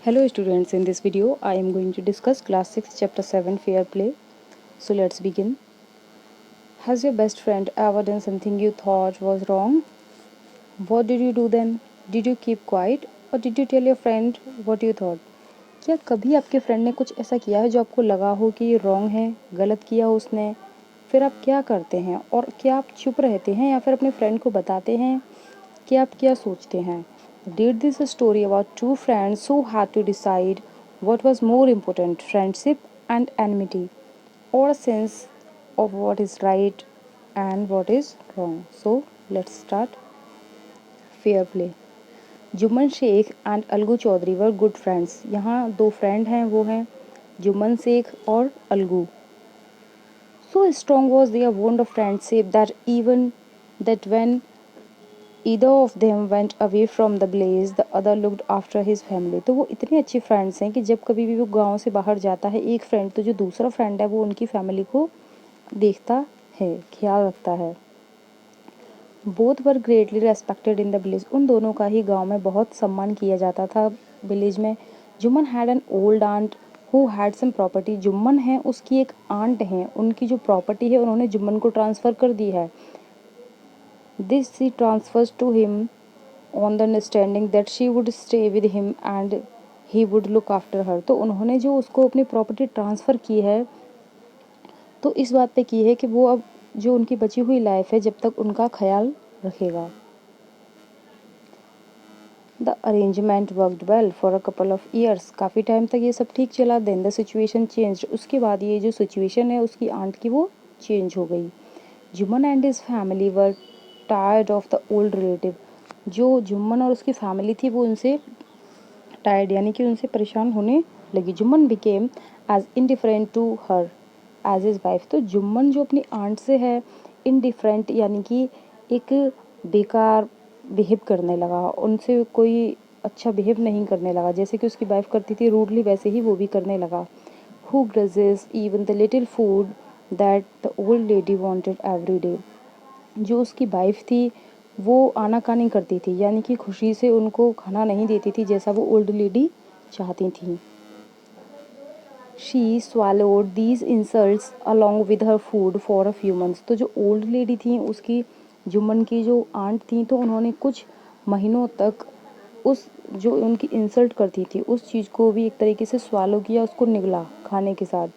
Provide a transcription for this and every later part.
Hello students, in this video I am going to discuss class 6 chapter 7 fair play. So let's begin. Has your best friend ever done something you thought was wrong? What did you do then? Did you keep quiet or did you tell your friend what you thought? क्या कभी आपके friend ने कुछ ऐसा किया है जो आपको लगा हो कि ये रॉन्ग है, गलत किया हो उसने? फिर आप क्या करते हैं और क्या आप चुप रहते हैं या फिर अपने फ्रेंड को बताते हैं कि आप क्या सोचते हैं? Read this story about two friends who had to decide what was more important, friendship and enmity, or a sense of what is right and what is wrong. So let's start. Fair play. Jumman Shaikh and Algu Chaudhary were good friends. यहाँ दो friend हैं, वो हैं जुम्मन शेख और Algu. So strong was their bond of friendship that when either of them went away from the blaze the other looked after his family. तो वो इतने अच्छे फ्रेंड्स हैं कि जब कभी भी वो गांव से बाहर जाता है एक फ्रेंड, तो जो दूसरा फ्रेंड है वो उनकी फैमिली को देखता है, ख्याल रखता है. Both were greatly respected in the village. उन दोनों का ही गांव में बहुत सम्मान किया जाता था विलेज में. Jumman had an old aunt who had sum property. Jumman है, उसकी एक आंट है, उनकी जो प्रॉपर्टी है उन्होंने जुम्मन को ट्रांसफ़र कर दी है. This she transfers to him on the understanding that she would stay with him and he would look after her. तो उन्होंने जो उसको अपनी प्रॉपर्टी ट्रांसफ़र की है तो इस बात पे की है कि वो अब जो उनकी बची हुई लाइफ है जब तक उनका ख्याल रखेगा. The arrangement worked well for a couple of years. काफ़ी टाइम तक ये सब ठीक चला. Then the situation change. उसके बाद ये जो सिचुएशन है उसकी आंट की वो चेंज हो गई. Jumman and his family were tired of the old relative. जो जुम्मन और उसकी फैमिली थी वो उनसे टायर्ड यानी कि उनसे परेशान होने लगी. Jumman became as indifferent to her as his wife. तो जुम्मन जो अपनी आंट से है इनडिफरेंट यानी कि एक बेकार बिहेव करने लगा, उनसे कोई अच्छा बिहेव नहीं करने लगा. जैसे कि उसकी वाइफ करती थी रूडली वैसे ही वो भी करने लगा. Who grudges even the little food that the old lady wanted every day. जो उसकी वाइफ थी वो आनाकानी करती थी यानी कि खुशी से उनको खाना नहीं देती थी जैसा वो ओल्ड लेडी चाहती थी. She swallowed these insults along with her food for a few months. तो जो ओल्ड लेडी थी उसकी जुम्मन की जो आंट थी तो उन्होंने कुछ महीनों तक उस जो उनकी इंसल्ट करती थी उस चीज़ को भी एक तरीके से स्वालो किया, उसको निगला खाने के साथ.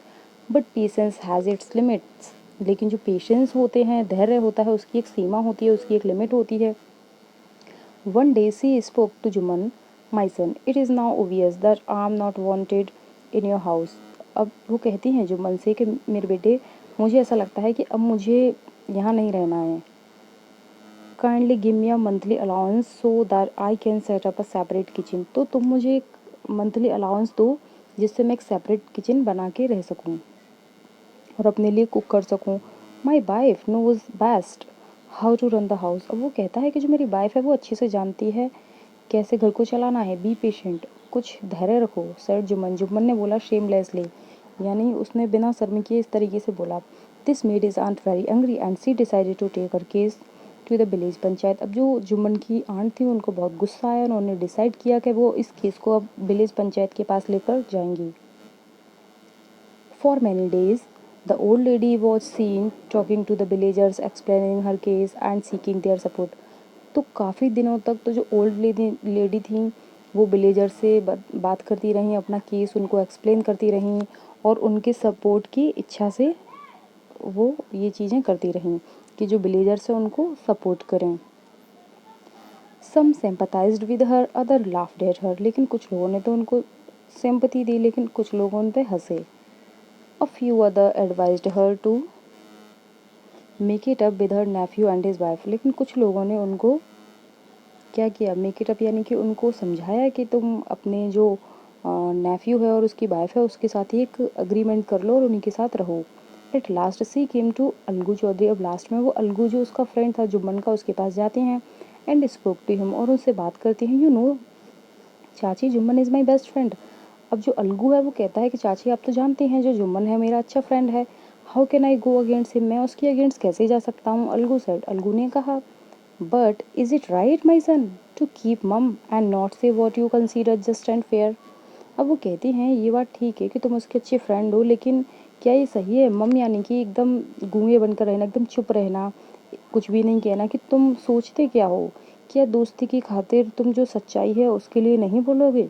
But patience has its limits. लेकिन जो पेशेंस होते हैं, धैर्य होता है, उसकी एक सीमा होती है, उसकी एक लिमिट होती है. One day she spoke to Jumman, my son it is now obvious that I am not wanted in your house. अब वो कहती हैं जुम्मन से कि मेरे बेटे, मुझे ऐसा लगता है कि अब मुझे यहाँ नहीं रहना है. Kindly give me a monthly allowance so that I can set up a separate kitchen. तो तुम मुझे एक मंथली अलाउंस दो जिससे मैं एक सेपरेट किचन बना के रह सकूँ और अपने लिए कुक कर सकूँ. My wife knows best how to run the house. अब वो कहता है कि जो मेरी वाइफ है वो अच्छे से जानती है कैसे घर को चलाना है. बी पेशेंट, कुछ धैर्य रखो. सर जुम्मन. जुम्मन ने बोला शेमलेसली यानी उसने बिना शर्म किए इस तरीके से बोला. This made is aunt very angry and she decided to take her case to the village panchayat. अब जो जुम्मन की आंट थी उनको बहुत गुस्सा आया. उन्होंने डिसाइड किया कि वो इस केस को अब विलेज पंचायत के पास लेकर जाएंगी. For many days the old lady was seen talking to the villagers, explaining her case and seeking their support. तो काफ़ी दिनों तक तो जो ओल्ड लेडी थी वो विलेजर से बात करती रहीं, अपना केस उनको एक्सप्लेन करती रहीं और उनके सपोर्ट की इच्छा से वो ये चीज़ें करती रहीं कि जो विलेजर से उनको सपोर्ट करें. Some sympathised with her, other laughed at her. लेकिन कुछ लोगों ने तो उनको सिंपैथी दी लेकिन कुछ लोगों उन पे हंसे. A few other advised her to make it up with her nephew and his wife. लेकिन कुछ लोगों ने उनको क्या किया, मेक इट अप यानी कि उनको समझाया कि तुम अपने जो नेफ्यू है और उसकी वाइफ है उसके साथ ही एक अग्रीमेंट कर लो और उन्हीं के साथ रहो. At last she came to Algu Chaudhary. अब लास्ट में वो अलगू जो उसका फ्रेंड था जुम्मन का उसके पास जाती हैं एंड स्पोक टू हिम और उनसे बात करती हैं. यू नो चाची, Jumman is my best friend. अब जो अलगू है वो कहता है कि चाची आप तो जानती हैं जो जुम्मन है मेरा अच्छा फ्रेंड है. How can I go against him. मैं उसके अगेंस्ट कैसे जा सकता हूँ. अलगू सेड. अलगू ने कहा but is it right my son to keep mum and not say what you consider just and fair. अब वो कहती हैं ये बात ठीक है कि तुम उसके अच्छे फ्रेंड हो, लेकिन क्या ये सही है? मम यानी कि एकदम गूंगे बनकर रहना, एकदम चुप रहना, कुछ भी नहीं कहना, कि तुम सोचते क्या हो? क्या दोस्ती की खातिर तुम जो सच्चाई है उसके लिए नहीं बोलोगे?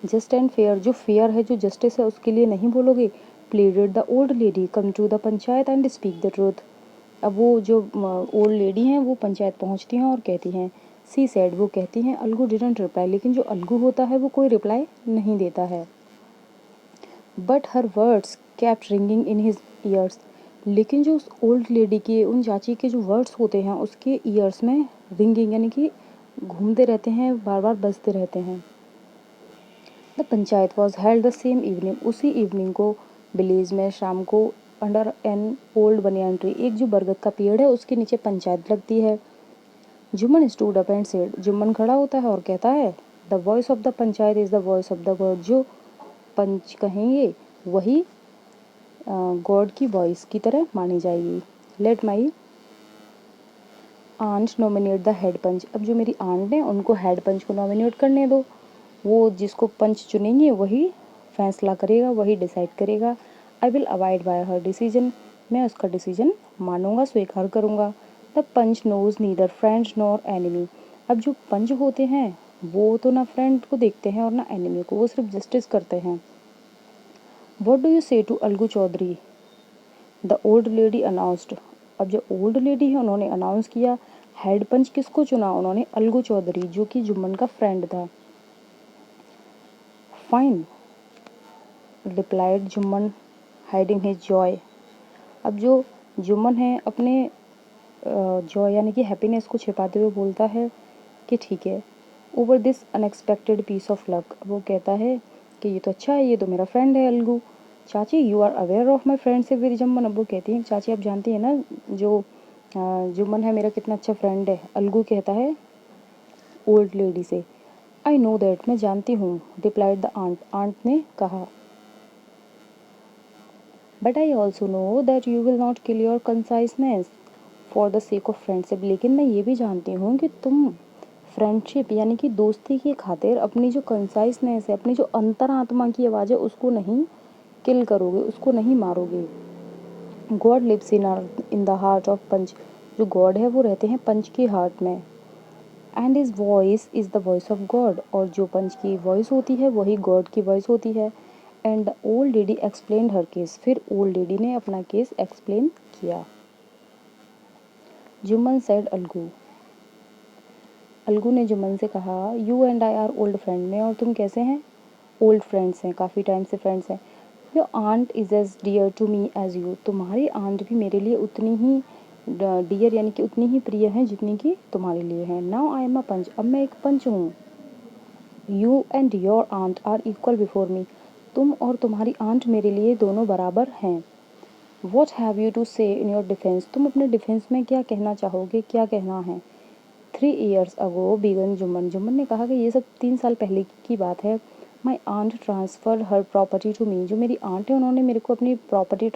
जस्ट एंड फेयर, जो फेयर है, जो जस्टिस है, उसके लिए नहीं बोलोगे? Pleaded the old lady, come to the panchayat and speak the truth. अब वो जो ओल्ड लेडी हैं वो पंचायत पहुंचती हैं और कहती हैं, सी सेड, वो कहती हैं, अलगू डिडंट रिप्लाई, लेकिन जो अलगू होता है वो कोई रिप्लाई नहीं देता है। But her words kept ringing in his years, लेकिन जो उस ओल्ड लेडी के, उन चाची के जो वर्ड्स होते हैं उसके ईयर्स में रिंगिंग यानी कि घूमते रहते हैं, बार बार बजते रहते हैं। The panchayat was held the same evening, उसी इवनिंग को विलेज में शाम को under an old banyan tree, एक जो बरगद का पेड़ है उसके नीचे पंचायत लगती है। Jumman stood up and said, Jumman खड़ा होता है और कहता है, the voice of the panchayat is the voice of the God, जो पंच कहेंगे वही गॉड की वॉइस की तरह मानी जाएगी। Let my aunt nominate the head panch, अब जो मेरी आंट है उनको हेड पंच को नॉमिनेट करने दो, वो जिसको पंच चुनेंगे वही फैसला करेगा, वही डिसाइड करेगा। I will avoid by her decision, मैं उसका डिसीजन मानूंगा, स्वीकार करूंगा। The panch knows neither friends nor enemy, अब जो पंच होते हैं वो तो ना फ्रेंड को देखते हैं और ना एनिमी को, वो सिर्फ जस्टिस करते हैं। What do you say to Algu Chaudhary, the old lady announced, अब जो ओल्ड लेडी है उन्होंने अनाउंस किया, हेड पंच किसको चुना? उन्होंने अलगू चौधरी, जो कि जुम्मन का फ्रेंड था। Fine, replied Jumman hiding his Joy, अब जो जुम्मन है अपने जॉय यानी कि हैप्पीनेस को छिपाते हुए बोलता है कि ठीक है। Over this unexpected piece of luck, वो कहता है कि ये तो अच्छा है, ये तो मेरा फ्रेंड है Algu. Chachi, you are aware of my friendship with Jumman, अब वो कहती हैं, चाची आप जानती हैं ना जो जुम्मन है मेरा कितना अच्छा फ्रेंड है। अलगू कहता है ओल्ड लेडी से, आई नो दैट, मैं जानती हूँ। रिप्लाइड द आंट, आंट ने कहा, but I also know that you will not kill your consciousness for the sake of friendship, लेकिन मैं ये भी जानती हूँ कि तुम फ्रेंडशिप यानी कि दोस्ती की खातिर अपनी जो कंसाइसनेस है, अपनी जो अंतरात्मा की आवाज़ है उसको नहीं किल करोगे, उसको नहीं मारोगे। God lives in the heart of panch, जो गॉड है वो रहते हैं पंच के हार्ट में। And his voice is the voice of God, और जो पंच की वॉइस होती है वही गॉड की वॉइस होती है। And the old lady explain her case, फिर ओल्ड लेडी ने अपना केस एक्सप्लेन किया। जुम्मन सेड अलगू, अलगू ने जुम्मन से कहा, you and I R old friend, मैं और तुम कैसे हैं? ओल्ड फ्रेंड्स हैं, काफ़ी टाइम से फ्रेंड्स हैं। Your aunt is as dear to me as you, तुम्हारी आंट भी मेरे लिए उतनी ही डियर यानी कि उतनी ही प्रिय है जितनी कि तुम्हारे लिए है। नाउ आई एम अ पंच, अब मैं एक पंच हूँ। You and your aunt are equal before me, तुम और तुम्हारी आंट मेरे लिए दोनों बराबर हैं। वॉट हैव यू टू से इन योर डिफेंस, तुम अपने डिफेंस में क्या कहना चाहोगे, क्या कहना है? 3 years अगो बिगन जुम्मन, जुम्मन ने कहा कि ये सब 3 साल पहले की बात है। My aunt transfer her property to me, जो मेरी आंट है उन्होंने मेरे को अपनी प्रॉपर्टी